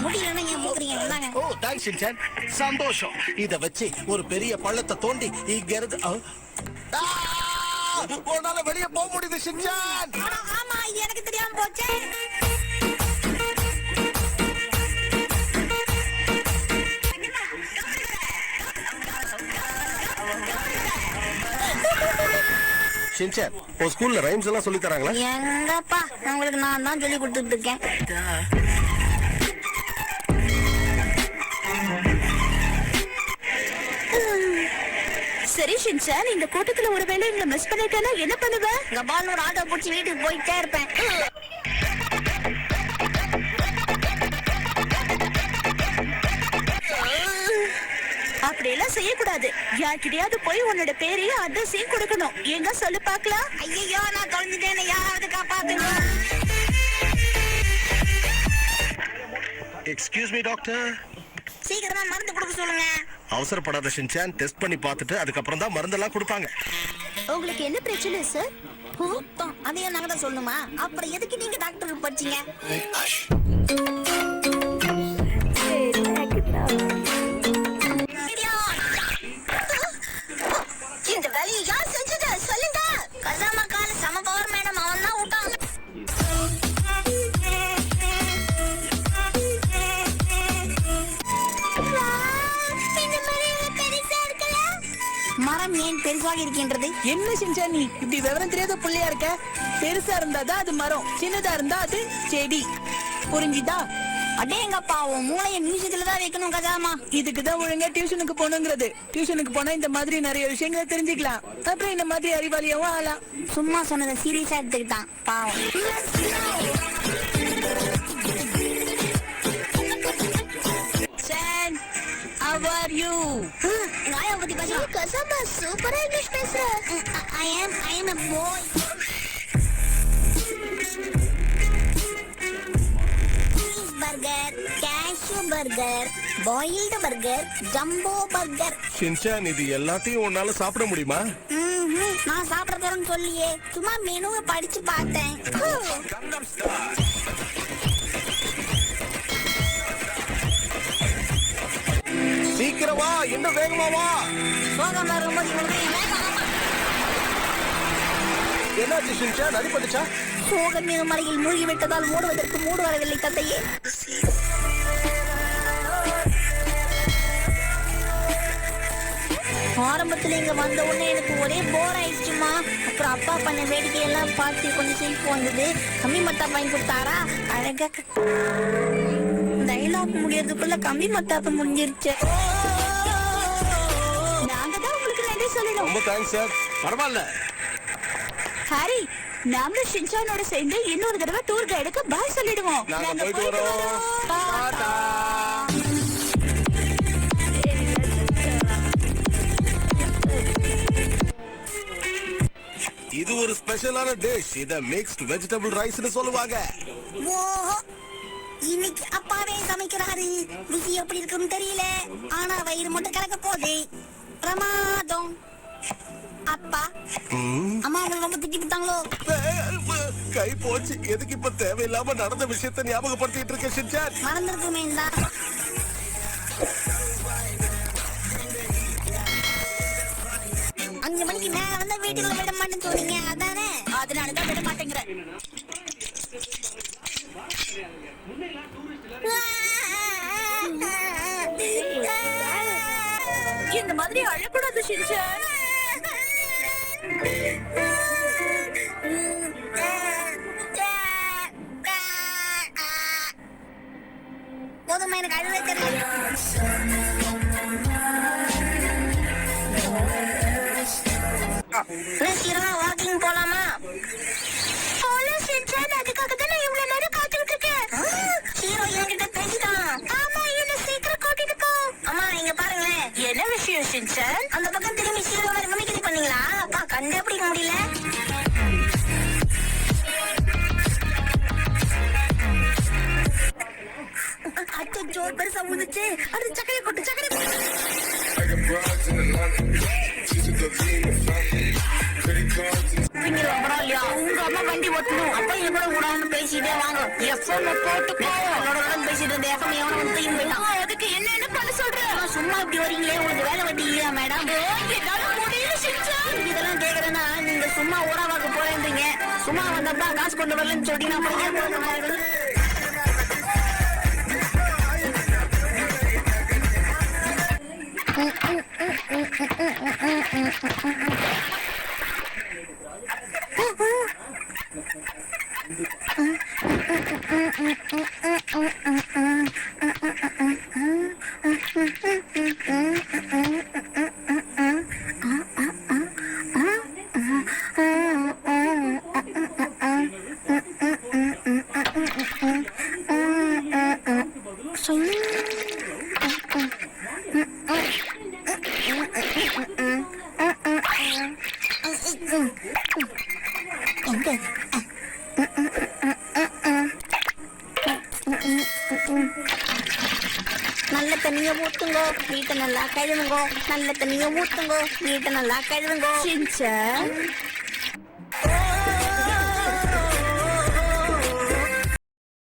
முடியலன்னா ஏன் மூக்குறீங்க? ஓ thanks Shinchan, சந்தோஷம். இத வச்சு ஒரு பெரிய பள்ளத்தை தோண்டி இங்க இருந்து உன்னால வெளியே போக முடியுது ஷின்சான். ஆமா, இது எனக்கு தெரியாம போச்சே. ஷின்சான், உன் ஸ்கூல்ல ரைம்ஸ் எல்லாம் சொல்லி தராங்களா? எங்கப்பா, உங்களுக்கு நான் தான் சொல்லி கொடுத்துட்டு இருக்கேன். சரி ஷின்சான், இந்த கூட்டத்துல ஒருவேளை இங்க மிஸ் பண்ணிட்டேன்னா என்ன பண்ணுவ? கபால்னு ஒரு ஆட்டோ பிடிச்சி வீட்டுக்கு போயிட்டே இருப்பேன். அப்படியெல்லாம் செய்யக்கூடாது. யார்கிட்டயாவது போய் உன்னோட பேரையும் அட்ரஸையும் கொடுக்கணும். எங்க சொல்லு பாக்கலாம். ஐயோ, நான் தொலைஞ்சிட்டேன்னு யாராவது காப்பாத்துங்க. Excuse me doctor. சீக்கிரமா மருந்து கொடுக்க சொல்லுங்க. அவசரப்படாத ஷின்சான், டெஸ்ட் பண்ணி பார்த்துட்டு அதுக்கப்புறம் தான் மருந்தெல்லாம் கொடுப்பாங்க. உங்களுக்கு என்ன பிரச்சனை சார்? அதையும் நாங்க தான் சொல்லணுமா? அப்புறம் எதுக்கு நீங்க டாக்டருக்கு படிச்சீங்க? இந்த வேலையை யார் செஞ்சது சொல்லுங்க. கசாமா கால சம பவர் மேடம், அவன் தான் விட்டான். மரம் ஏன் பெருசாக இருக்கின்றது? என்ன ஷின்சான், நீ இப்படி விவரம் தெரியாத புள்ளையா இருக்க? பெருசா இருந்தாதான் அது மரம், சின்னதா இருந்தா அது செடி. புரிஞ்சுதா? அடேங்கப்பா, உன் மூளைய மியூசியத்துல தான் வைக்கணும் கஜாமா. இதுக்குதான் ஒழுங்கா டியூஷனுக்கு போகணுங்கிறது. டியூஷனுக்கு போனா இந்த மாதிரி நிறைய விஷயங்களை தெரிஞ்சுக்கலாம். அப்புறம் இந்த மாதிரி அறிவாளியாவும் ஆகலாம். சும்மா சொன்னதை சீரியஸா எடுத்துக்கிட்டான் பாவம். How are you? நாயை பத்தி பேசுறோம். கசாமா சூப்பரா இங்கிலீஷ் பேசுற. I am a boy. Cheese burger, cashew burger, boiled burger, jumbo burger. Shinchan, இது எல்லாத்தையும் உன்னால சாப்பிட முடியுமா? நான் சாப்பிட போறேன்னு சொல்லியே, சும்மா மெனுவை படிச்சு பார்த்தேன். சீக்கிரமா, இன்னும் வேகமா வா. சோகமா இருக்கும்போது இவனுக்கு வேகமா. என்னாச்சு ஷின்சான், அடிபட்டுச்சா? சோக மீது மலையில் மூழ்கி விட்டதால் ஓடுவதற்கு மூடு வரவில்லை தந்தையே. ஆரம்பத்துல இங்க வந்த உடனே எனக்கு ஒரே போர் ஆயிடுச்சுமா. அப்புறம் அப்பா பண்ண வேடிக்கையெல்லாம் பார்த்து கொஞ்சம் சிரிப்பு வந்தது. கம்மி மத்தாப்பு வாங்கி கொடுத்தாரா, அழகா டைலாக் முடியறதுக்குள்ள கம்மி மத்தாப்பு முடிஞ்சிருச்சு. நாங்க தான் உங்களுக்கு நன்றி சொல்லணும். ரொம்ப தேங்க்ஸ் சார். பரவாயில்ல ஹாரி, நாம ஷின்சானோட சேர்ந்து இன்னொரு தடவை டூர் கைடுக்கு பாய் சொல்லிடுவோம். நாங்க போயிட்டு வரோம். டாடா. இது ஒரு ஸ்பெஷலான டிஷ். இத மிக்ஸ்ட் வெஜிடபிள் ரைஸ்னு சொல்லுவாங்க. ஓஹோ, இன்னைக்கு அப்பாவே சமைக்கிறாரு. ருசி எப்படி இருக்குன்னு தெரியல, ஆனா வயிறு மட்டும் கலக்க போகுது. பிரமாதம். அப்பா, அம்மா உங்களுக்கு ரொம்ப திட்டி விட்டாங்களோ? கை போச்சு. எதுக்கு இப்ப தேவையில்லாம நடந்த விஷயத்தை ஞாபகப்படுத்திட்டு இருக்க ஷின்சான்? மறந்துருக்குமே தான். 5 மணிக்கு மேல வந்து வீட்டுக்குள்ள விட மாட்டேன்னு சொன்னீங்க, அதானே? அதனாலதான் விட மாட்டேங்கிற. இந்த மாதிரி அழக்கூடாது ஷின்சான். போதுமா, எனக்கு அழுவே தெரியல. வாக்கிங் போலாமா? போலாம் ஷின்சான், அதுக்காக தான் நான் இவ்வளவு நேரம் காத்துக்கிட்டு இருக்கேன். ஹீரோ என்கிட்ட பேசிட்டான். ஆமா, என்ன சீக்கிரம் கூட்டிட்டு போ. அம்மா, இங்க பாருங்களேன். என்ன விஷயம் ஷின்சான்? அந்த பக்கம் திரும்பி ஹீரோ மிமிக்ரி பண்ணீங்களா? அப்பா கண்டுபிடிக்க முடியல. அச்சோ, பெருசா உழுந்துச்சு. அடுத்து சக்கரை கொட்டு. பரவாயில்லையா உங்க அம்மா வண்டி ஓட்டணும் அப்ப கூட கூடாதுன்னு பேசிட்டே வாங்க எஃப்எம் போட்டுக்கோ பேசிட்டு இருந்த எஃப்எம் எவனும் வந்து தூக்கி போயிட்டான் அதுக்கு என்ன பண்ண சொல்றேன் சும்மா இப்படி வரீங்களே உங்களுக்கு வேலை வண்டி இல்லையா மேடம் இதெல்லாம் கேக்குறேன்னா நீங்க சும்மா ஓடாவாக்க போறேன்றீங்க சும்மா வந்தப்பா காசு கொண்டு வரலன்னு சொல்லிட்டு நல்ல தண்ணிய ஊத்துங்கோ வீட்டை நல்லா கழுவுங்கோ நல்ல தண்ணிய ஊத்துங்கோ வீட்டை நல்லா கழுவுங்கோ சின்சான்